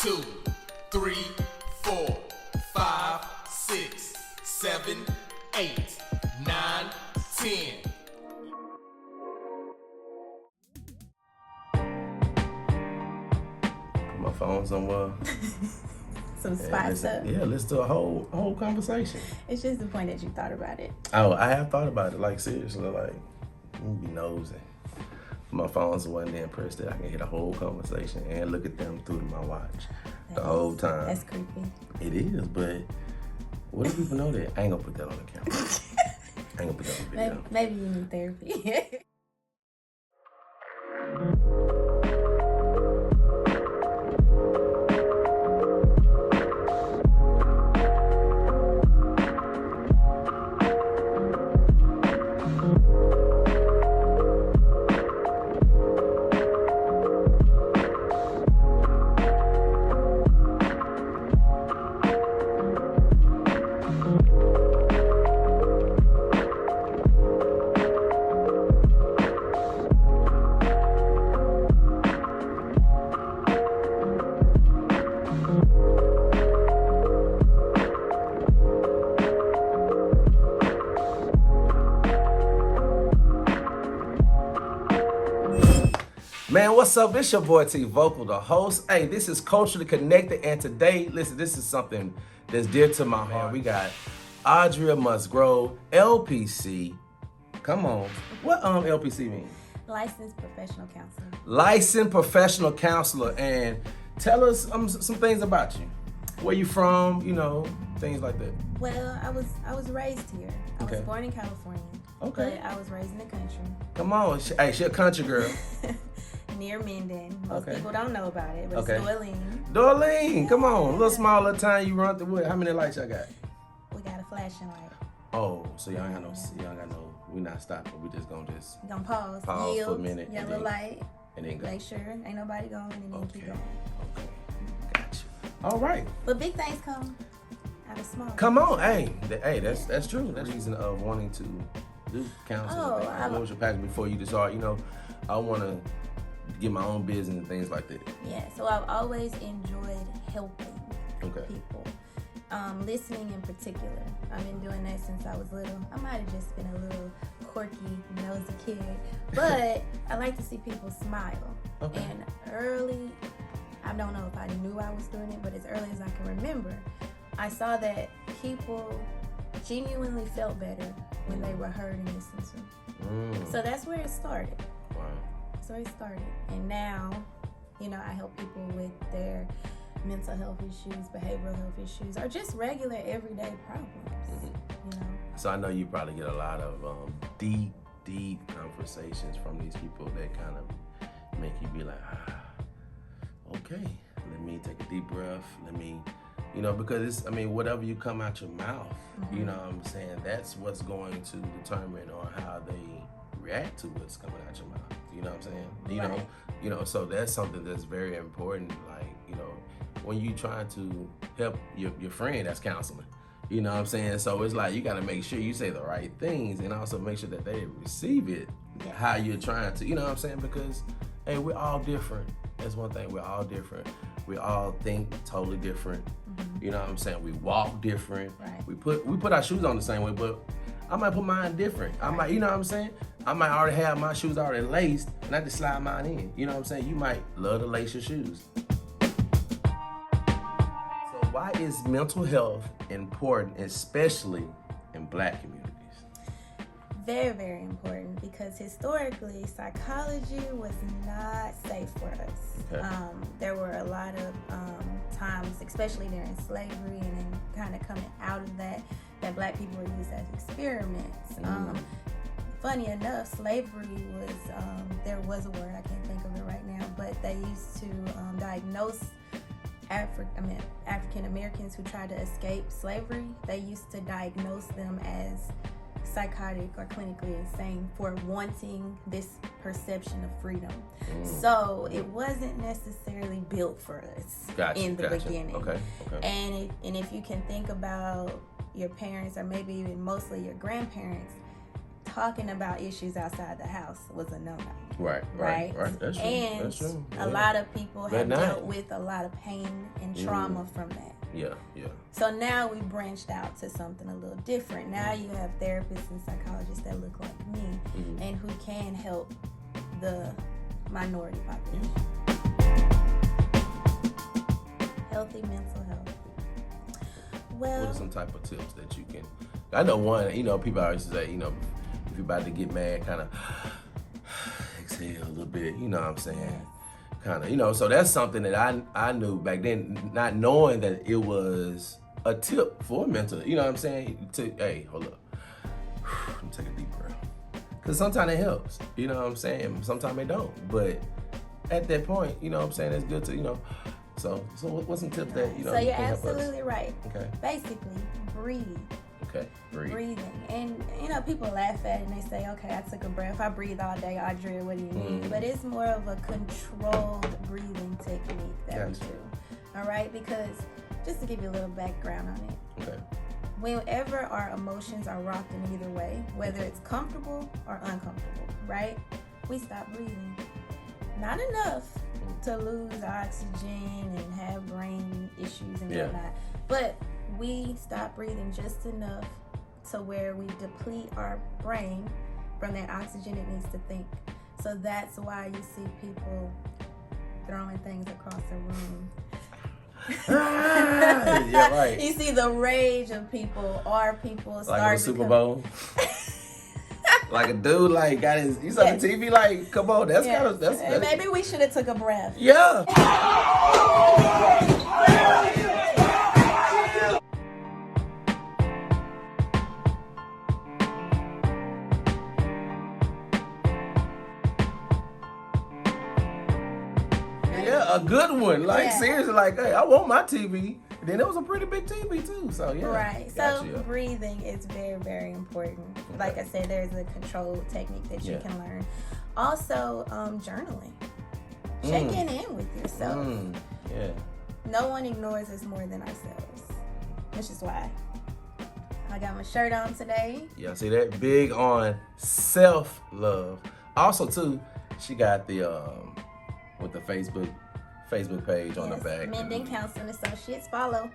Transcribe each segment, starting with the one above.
2, 3, 4, 5, 6, 7, 8, 9, 10. My phone somewhere. Some spice up. Yeah, let's do a whole conversation. It's just the point that you thought about it. Oh, I have thought about it. Like seriously, like let me be nosy. My phone's one then pressed it. I can hear the whole conversation and look at them through my watch the whole time. That's creepy. It is, but what do people know that? I ain't gonna put that on the camera. I ain't gonna put that on the video. Maybe you need therapy. Man, what's up? It's your boy T Vocal, the host. Hey, this is Culturally Connected, and today, listen, this is something that's dear to my heart. We got Audria Musgrove, LPC. Come on. What LPC mean? Licensed professional counselor. Licensed professional counselor. And tell us some things about you. Where you from, you know, things like that. Well, I was raised here. I was born in California. Okay. But I was raised in the country. Come on. Hey, she a country girl. Near Minden. Most people don't know about it, but it's Dorleen. Dorleen, come on. Little small little time you run through wood. How many lights y'all got? We got a flashing light. Oh, so y'all ain't got no, we not stopping. We just gonna pause yield, for a minute. Yellow light. And then go. Make sure ain't nobody going and then keep going. Okay. Got you. All right. But big things come out of small. Come on. Hey, that's true. That's the reason of wanting to do counseling. What was your passion before you decided, you know, I want to get my own business and things like that? Yeah, so I've always enjoyed helping people. Listening in particular. I've been doing that since I was little. I might have just been a little quirky, nosy kid, but I like to see people smile. Okay. And early, I don't know if I knew I was doing it, but as early as I can remember, I saw that people genuinely felt better when they were heard and listened to. So that's where it started. Wow. So it started. And now, you know, I help people with their mental health issues, behavioral health issues, or just regular everyday problems, you know. So I know you probably get a lot of deep conversations from these people that kind of make you be like, okay, let me take a deep breath. Let me, you know, because it's, I mean, whatever you come out your mouth, you know what I'm saying, that's what's going to determine on how they react to what's coming out your mouth. You know what I'm saying? You know, so that's something that's very important. Like, you know, when you trying to help your friend, that's counseling. You know what I'm saying? So it's like you got to make sure you say the right things and also make sure that they receive it how you're trying to. You know what I'm saying? Because hey, we're all different. That's one thing. We're all different. We all think totally different. You know what I'm saying? We walk different. Right. We put our shoes on the same way, but I might put mine different. I might, you know what I'm saying? I might already have my shoes already laced and I just slide mine in. You know what I'm saying? You might love to lace your shoes. So why is mental health important, especially in Black communities? Very, very important, because historically psychology was not safe for us. Okay. There were a lot of times, especially during slavery and then kind of coming out of that Black people were used as experiments. Funny enough, slavery was, there was a word, I can't think of it right now, but they used to diagnose African Americans who tried to escape slavery. They used to diagnose them as psychotic or clinically insane for wanting this perception of freedom. So it wasn't necessarily built for us in the beginning. Okay. And if you can think about your parents, or maybe even mostly your grandparents, talking about issues outside the house was a no-no. Right. That's true. And That's true. a lot of people have But dealt with a lot of pain and trauma from that. Yeah. So now we branched out to something a little different. Now you have therapists and psychologists that look like me and who can help the minority population. Healthy mental health. Well, What are some type of tips that you can? I know one. You know, people always say, you know, if you're about to get mad, kind of exhale a little bit. You know what I'm saying? Kind of, you know. So that's something that I knew back then, not knowing that it was a tip for mental. You know what I'm saying? Hey, hold up. Let me take a deep breath. Because sometimes it helps. You know what I'm saying? Sometimes it don't. But at that point, you know what I'm saying? It's good to, you know. So what's some tips that, you know, so you you're can help us? absolutely right. Okay. Basically, breathe. Okay. Breathing. And, you know, people laugh at it and they say, okay, I took a breath. I breathe all day, Audrey, what do you mean? But it's more of a controlled breathing technique that we do. All right? Because, just to give you a little background on it. Okay. Whenever our emotions are rocked in either way, whether it's comfortable or uncomfortable, right? We stop breathing. Not enough to lose oxygen and have brain issues and whatnot. But we stop breathing just enough to where we deplete our brain from that oxygen it needs to think. So that's why you see people throwing things across the room. Yeah, right. You see the rage of people, or people start like a Super Bowl. Like a dude, like got his. You saw the TV, like, come on, that's kind of that's. And maybe we should have took a breath. Yeah. Yeah, a good one. Like seriously, like, hey, I want my TV. Then it was a pretty big TV too, so yeah. Right. So breathing is very, very important. Okay. Like I said, there's a controlled technique that you can learn. Also, journaling. Checking in with yourself. Yeah. No one ignores us more than ourselves. Which is why I got my shirt on today. Yeah, see that? Big on self-love. Also too, she got the with the Facebook page on the back. Mending Counseling Associates. Follow.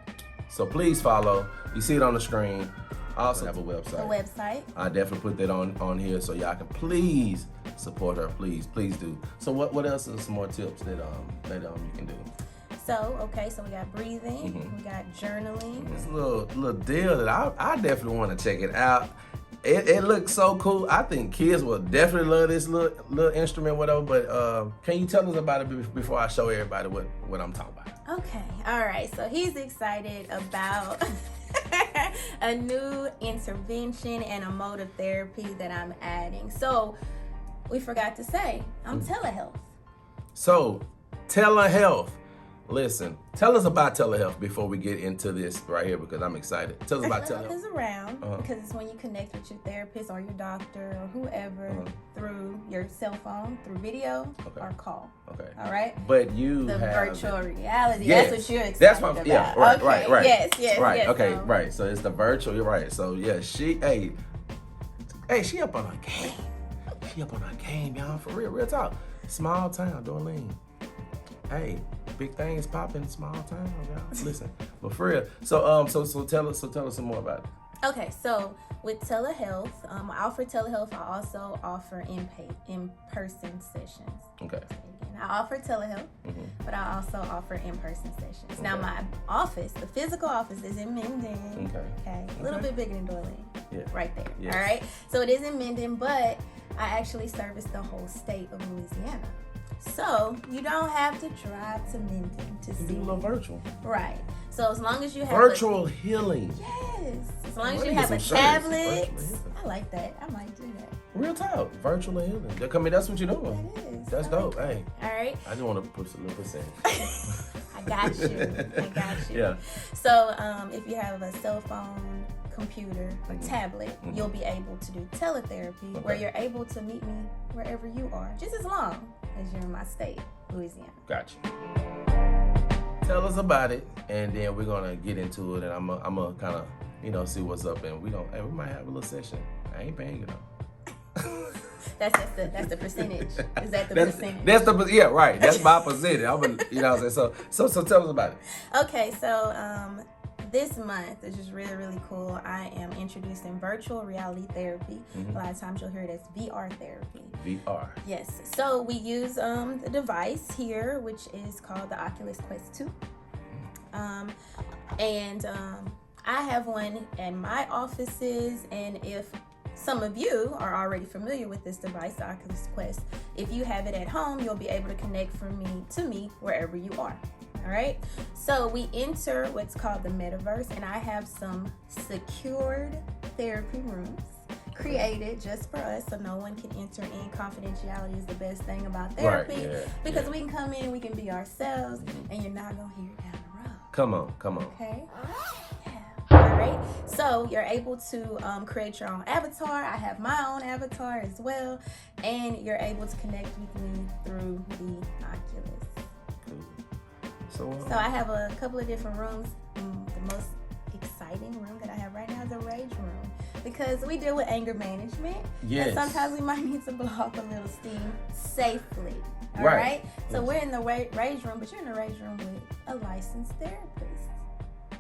So please follow. You see it on the screen. I also have a website. A website. I definitely put that on here so y'all can please support her. Please do. So what else are some more tips that you can do? So we got breathing, we got journaling. It's a little deal that I definitely want to check it out. It looks so cool. I think kids will definitely love this little instrument, whatever. But can you tell us about it before I show everybody what I'm talking about? Okay. All right. So he's excited about a new intervention and a mode of therapy that I'm adding. So we forgot to say, I'm telehealth. So telehealth. Listen, tell us about telehealth before we get into this right here because I'm excited. Tell us about telehealth. Telehealth is around because it's when you connect with your therapist or your doctor or whoever through your cell phone, through video or call. Okay. All right? But you the have virtual reality. Yes. That's what you're excited That's about. Yeah, right, okay. right. Yes. Right, okay, right. So it's the virtual, you're right. So yeah, she up on her game. She up on her game, y'all. For real talk. Small town, Dorleen. Hey, big things popping, small town, y'all. Listen, but for real. So tell us some more about it. Okay, so with telehealth, I offer telehealth. I also offer in-person sessions. Okay. I offer telehealth, but I also offer in-person sessions. Okay. Now my office, the physical office, is in Minden. Okay. A little bit bigger than Dorleen. Yeah. Right there. Yes. All right. So it is in Minden, but I actually service the whole state of Louisiana. So you don't have to drive to Minden to see. Do a little virtual. Right. So as long as you have virtual healing. Yes. As long as you have a tablet. I like that. I might do that. Real talk. Virtual healing. I mean, that's what you're doing. That is. That's dope. Hey. All right. I just want to put a little percentage. I got you. Yeah. So if you have a cell phone, computer, or tablet, you'll be able to do teletherapy where you're able to meet me wherever you are, just as long as you're in my state, Louisiana. Gotcha. Tell us about it, and then we're gonna get into it, and I'm gonna kind of see what's up, and we might have a little session. I ain't paying you though. That's the percentage. Is that the percentage? That's the right. That's my percentage. You know what I'm saying? So tell us about it. Okay, so this month, which is really, really cool, I am introducing virtual reality therapy. A lot of times you'll hear it as VR therapy. VR. Yes. So we use the device here, which is called the Oculus Quest 2. I have one in my offices, and if some of you are already familiar with this device, the Oculus Quest, if you have it at home, you'll be able to connect to me wherever you are. All right. So we enter what's called the metaverse, and I have some secured therapy rooms created just for us, so no one can enter in. Confidentiality is the best thing about therapy, because we can come in, we can be ourselves, and you're not gonna hear it down the road. Come on. Okay. Yeah. All right. So you're able to create your own avatar. I have my own avatar as well, and you're able to connect with me through the Oculus. So I have a couple of different rooms. The most exciting room that I have right now is a rage room, because we deal with anger management. Yes. And sometimes we might need to blow off a little steam safely. All Right. right? So we're in the rage room, but you're in the rage room with a licensed therapist.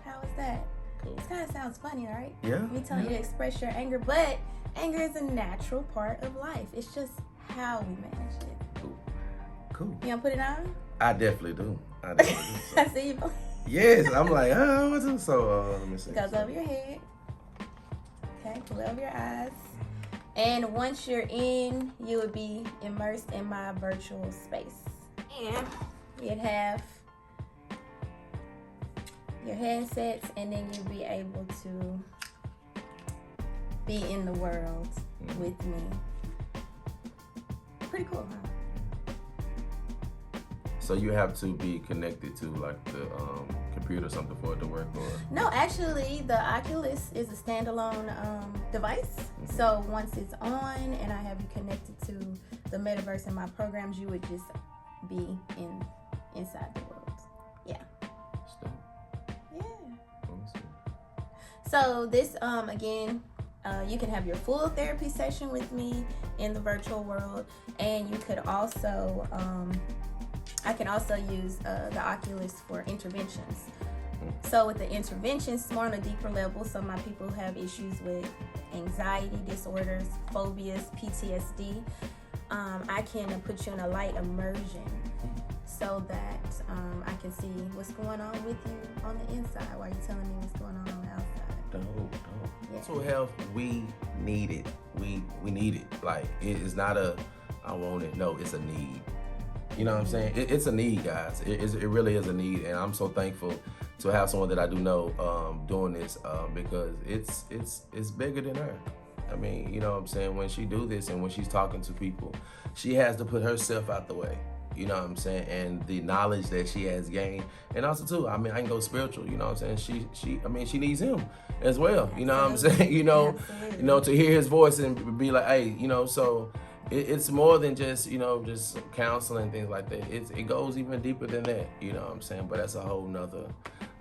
How is that? Cool. It kind of sounds funny, right? Yeah. Me telling you to express your anger, but anger is a natural part of life. It's just how we manage it. Cool. You gonna put it on? I definitely do. I see you. Yes, I'm like, what's up? So let me see. Goes over your head. Okay, pull over your eyes. And once you're in, you would be immersed in my virtual space. And you'd have your headsets, and then you'd be able to be in the world with me. Pretty cool, huh? So you have to be connected to like the computer or something for it to work, or? No, actually, the Oculus is a standalone device. So once it's on and I have you connected to the metaverse and my programs, you would just be inside the world. Yeah. Yeah. So this again, you can have your full therapy session with me in the virtual world, and you could also I can also use the Oculus for interventions. So with the interventions, more on a deeper level, so my people have issues with anxiety disorders, phobias, PTSD. I can put you in a light immersion so that I can see what's going on with you on the inside while you're telling me what's going on the outside. Dope. Yeah. Mental health, we need it. We need it. Like, it is not a, I want it. No, it's a need. You know what I'm saying? It's a need, guys. It really is a need, and I'm so thankful to have someone that I do know doing this because it's bigger than her. I mean, you know what I'm saying? When she do this and when she's talking to people, she has to put herself out the way. You know what I'm saying? And the knowledge that she has gained, and also too, I mean, I can go spiritual. You know what I'm saying? She needs him as well. You know what I'm saying? You know, to hear his voice and be like, hey, you know, so. It's more than just, you know, just counseling and things like that. It goes even deeper than that, you know what I'm saying? But that's a whole nother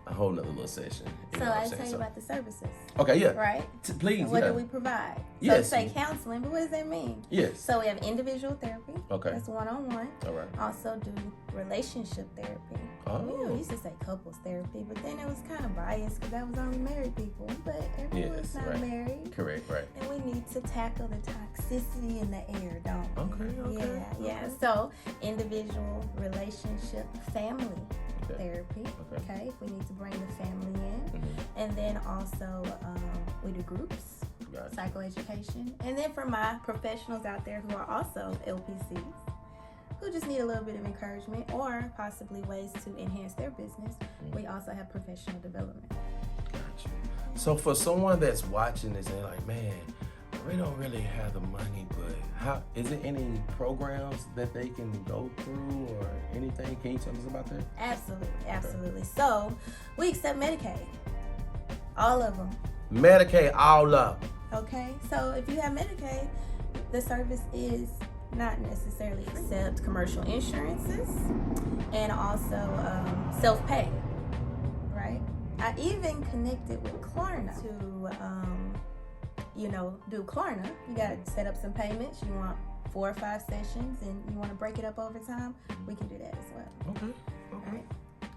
little session. So I tell you about the services. Okay, yeah. Right? Please, and what do we provide? Yes. So say counseling, but what does that mean? Yes. So we have individual therapy. Okay. That's one-on-one. All right. Also do relationship therapy. Oh. You know, we used to say couples therapy, but then it was kind of biased because that was only married people. But everyone's not married. Correct, right. And we need to tackle the toxicity in the air, don't we? Okay. Yeah. So individual, relationship, family therapy. Okay. If we need to bring the family in. And then also we do groups, psychoeducation. And then for my professionals out there who are also LPCs, who just need a little bit of encouragement or possibly ways to enhance their business, we also have professional development. Gotcha. So for someone that's watching this and like, man, we don't really have the money, but how is it any programs that they can go through or anything? Can you tell us about that? Absolutely. So we accept Medicaid, all of them. Medicaid, all up. Okay, so if you have Medicaid, the service is not necessarily accept commercial insurances and also self-pay, right? I even connected with Klarna to, do Klarna. You got to set up some payments. You want 4 or 5 sessions and you want to break it up over time, we can do that as well. Okay. All right.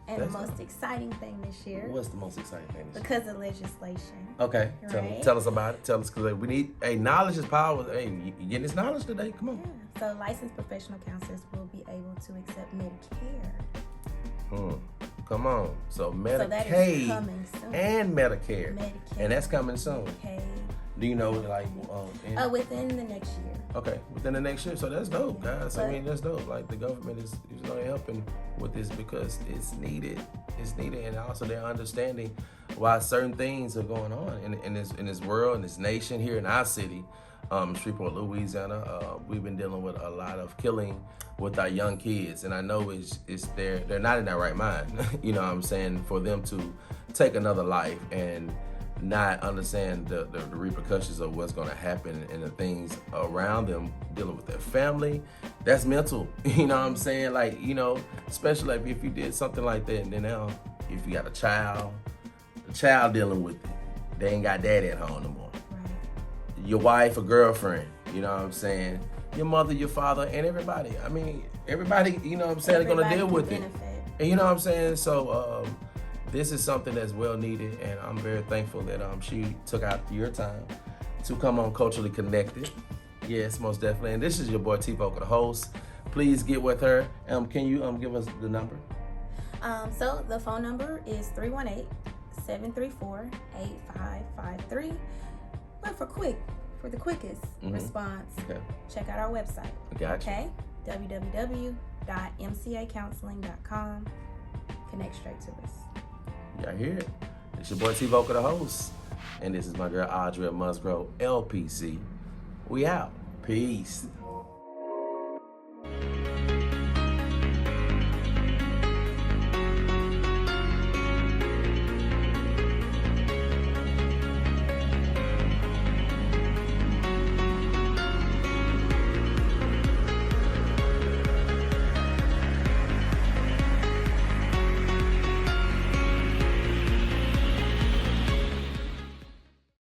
And That's the most exciting thing this year, What's the most exciting thing this year? because of legislation. Okay, Right. tell us about it. Tell us, because we need, knowledge is power. Hey, you getting this knowledge today? Come on. Yeah. So licensed professional counselors will be able to accept Medicare. Come on. So So that is Medicaid coming soon. and Medicare. Medicaid. And that's coming soon. Medicaid. Do you know, like, Within the next year. okay, within the next year? So that's dope, guys. I But- mean, that's dope. Like, the government is really helping with this because it's needed. It's needed, and also they're understanding why certain things are going on in this world, in this nation, here in our city, Shreveport, Louisiana. We've been dealing with a lot of killing with our young kids, and I know it's they're not in their right mind. You know what I'm saying? For them to take another life and not understand the repercussions of what's going to happen and the things around them, dealing with their family, that's mental. You know what I'm saying? Like, you know, especially like if you did something like that, and then now if you got a child, the child dealing with it, they ain't got daddy at home no more. Right. Your wife or girlfriend, you know what I'm saying? Your mother, your father, and everybody. I mean, everybody, you know what I'm saying, they're going to deal with it. And you know what I'm saying? So, this is something that's well needed, and I'm very thankful that she took out your time to come on Culturally Connected. Yes, most definitely. And this is your boy T-Vocal, the host. Please get with her. Can you give us the number? So the phone number is 318-734-8553. But for the quickest response, check out our website. Gotcha. Okay? www.mcacounseling.com. Connect straight to us. Y'all hear it? It's your boy T-Vocal, the host. And this is my girl Audrey Musgrove, LPC. We out. Peace.